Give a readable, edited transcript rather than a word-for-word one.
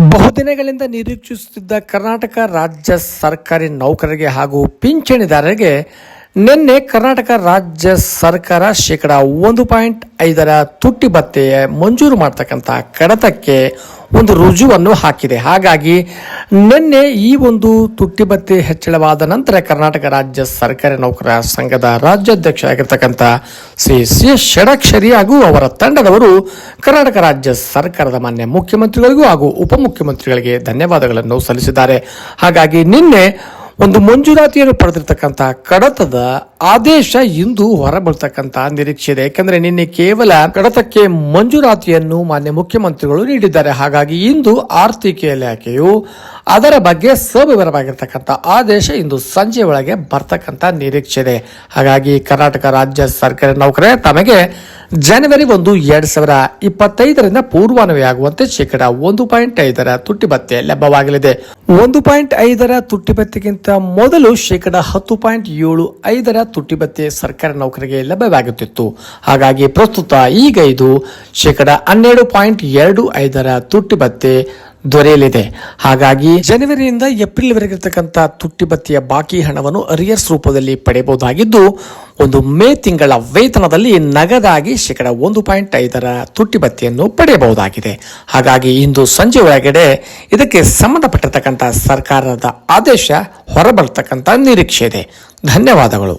ಬಹುದಿನಗಳಿಂದ ನಿರೀಕ್ಷಿಸುತ್ತಿದ್ದ ಕರ್ನಾಟಕ ರಾಜ್ಯ ಸರ್ಕಾರಿ ನೌಕರರಿಗೆ ಹಾಗೂ ಪಿಂಚಣಿದಾರರಿಗೆ ನಿನ್ನೆ ಕರ್ನಾಟಕ ರಾಜ್ಯ ಸರ್ಕಾರ ಶೇಕಡಾ 1.5 ತುಟ್ಟಿ ಭತ್ಯೆ ಮಂಜೂರು ಮಾಡತಕ್ಕಂಥ ಕಡತಕ್ಕೆ ಒಂದು ರುಜುವನ್ನು ಹಾಕಿದೆ. ಹಾಗಾಗಿ ನಿನ್ನೆ ಈ ಒಂದು ತುಟ್ಟಿ ಭತ್ಯೆ ಹೆಚ್ಚಳವಾದ ನಂತರ ಕರ್ನಾಟಕ ರಾಜ್ಯ ಸರ್ಕಾರಿ ನೌಕರ ಸಂಘದ ರಾಜ್ಯಾಧ್ಯಕ್ಷ ಆಗಿರ್ತಕ್ಕಂಥ ಶ್ರೀ ಷಡಕ್ಷರಿ ಹಾಗೂ ಅವರ ತಂಡದವರು ಕರ್ನಾಟಕ ರಾಜ್ಯ ಸರ್ಕಾರದ ಮಾನ್ಯ ಮುಖ್ಯಮಂತ್ರಿಗಳಿಗೂ ಹಾಗೂ ಉಪಮುಖ್ಯಮಂತ್ರಿಗಳಿಗೆ ಧನ್ಯವಾದಗಳನ್ನು ಸಲ್ಲಿಸಿದ್ದಾರೆ. ಹಾಗಾಗಿ ನಿನ್ನೆ ಒಂದು ಮಂಜೂರಾತಿಯನ್ನು ಪಡೆದಿರ್ತಕ್ಕಂಥ ಕಡತದ ಆದೇಶ ಇಂದು ಹೊರಬರ್ತಕ್ಕಂಥ ನಿರೀಕ್ಷೆ ಇದೆ. ಯಾಕೆಂದ್ರೆ ನಿನ್ನೆ ಕೇವಲ ಕಡತಕ್ಕೆ ಮಂಜೂರಾತಿಯನ್ನು ಮಾನ್ಯ ಮುಖ್ಯಮಂತ್ರಿಗಳು ನೀಡಿದ್ದಾರೆ. ಹಾಗಾಗಿ ಇಂದು ಆರ್ಥಿಕ ಇಲಾಖೆಯು ಅದರ ಬಗ್ಗೆ ಸವಿವರವಾಗಿರ್ತಕ್ಕಂಥ ಆದೇಶ ಇಂದು ಸಂಜೆ ಒಳಗೆ ಬರ್ತಕ್ಕಂಥ ನಿರೀಕ್ಷೆ ಇದೆ. ಹಾಗಾಗಿ ಕರ್ನಾಟಕ ರಾಜ್ಯ ಸರ್ಕಾರಿ ನೌಕರರೇ ತಮಗೆ ಜನವರಿ 1, 2025 ಪೂರ್ವಾನ್ವಯ ಆಗುವಂತೆ ಶೇಕಡಾ 1.5 ತುಟ್ಟಿ ಭತ್ಯೆ ಲಭ್ಯವಾಗಲಿದೆ. 1.5 ತುಟ್ಟಿ ಭತ್ಯೆಗಿಂತ ಮೊದಲು ಶೇಕಡಾ 10.75 ತುಟ್ಟಿ ಭತ್ಯೆ ಸರ್ಕಾರಿ ನೌಕರರಿಗೆ ಲಭ್ಯವಾಗುತ್ತಿತ್ತು. ಹಾಗಾಗಿ ಪ್ರಸ್ತುತ ಈಗ ಇದು ಶೇಕಡಾ 12.25 ತುಟ್ಟಿ ಭತ್ಯೆ ದೊರೆಯಲಿದೆ. ಹಾಗಾಗಿ ಜನವರಿಯಿಂದ ಏಪ್ರಿಲ್ವರೆಗೆ ಇರತಕ್ಕಂಥ ತುಟ್ಟಿ ಭತ್ಯೆಯ ಬಾಕಿ ಹಣವನ್ನು ಅರಿಯರ್ಸ್ ರೂಪದಲ್ಲಿ ಪಡೆಯಬಹುದಾಗಿದ್ದು, ಒಂದು ಮೇ ತಿಂಗಳ ವೇತನದಲ್ಲಿ ನಗದಾಗಿ ಶೇಕಡಾ 1.5 ತುಟ್ಟಿ ಭತ್ಯೆಯನ್ನು ಪಡೆಯಬಹುದಾಗಿದೆ. ಹಾಗಾಗಿ ಇಂದು ಸಂಜೆ ಒಳಗಡೆ ಇದಕ್ಕೆ ಸಂಬಂಧಪಟ್ಟಿರ್ತಕ್ಕಂಥ ಸರ್ಕಾರದ ಆದೇಶ ಹೊರಬರ್ತಕ್ಕಂಥ ನಿರೀಕ್ಷೆ ಇದೆ. ಧನ್ಯವಾದಗಳು.